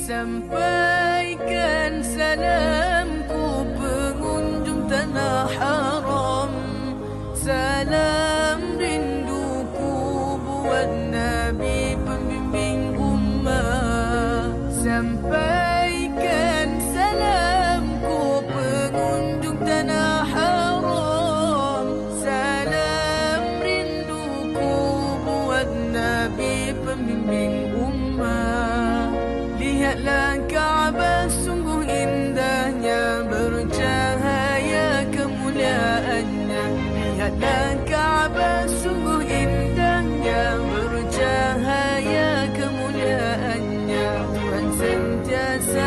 Sampaikan salamku pengunjung tanah haram, salam rinduku buat Nabi pembimbing ummah. Sampaikan salamku pengunjung tanah haram, salam rinduku buat Nabi pembimbing ummah. Lihatlah Ka'bah sungguh indahnya, bercahaya kemuliaannya. Lihatlah Ka'bah sungguh indahnya, bercahaya kemuliaannya. Tuhan sentiasa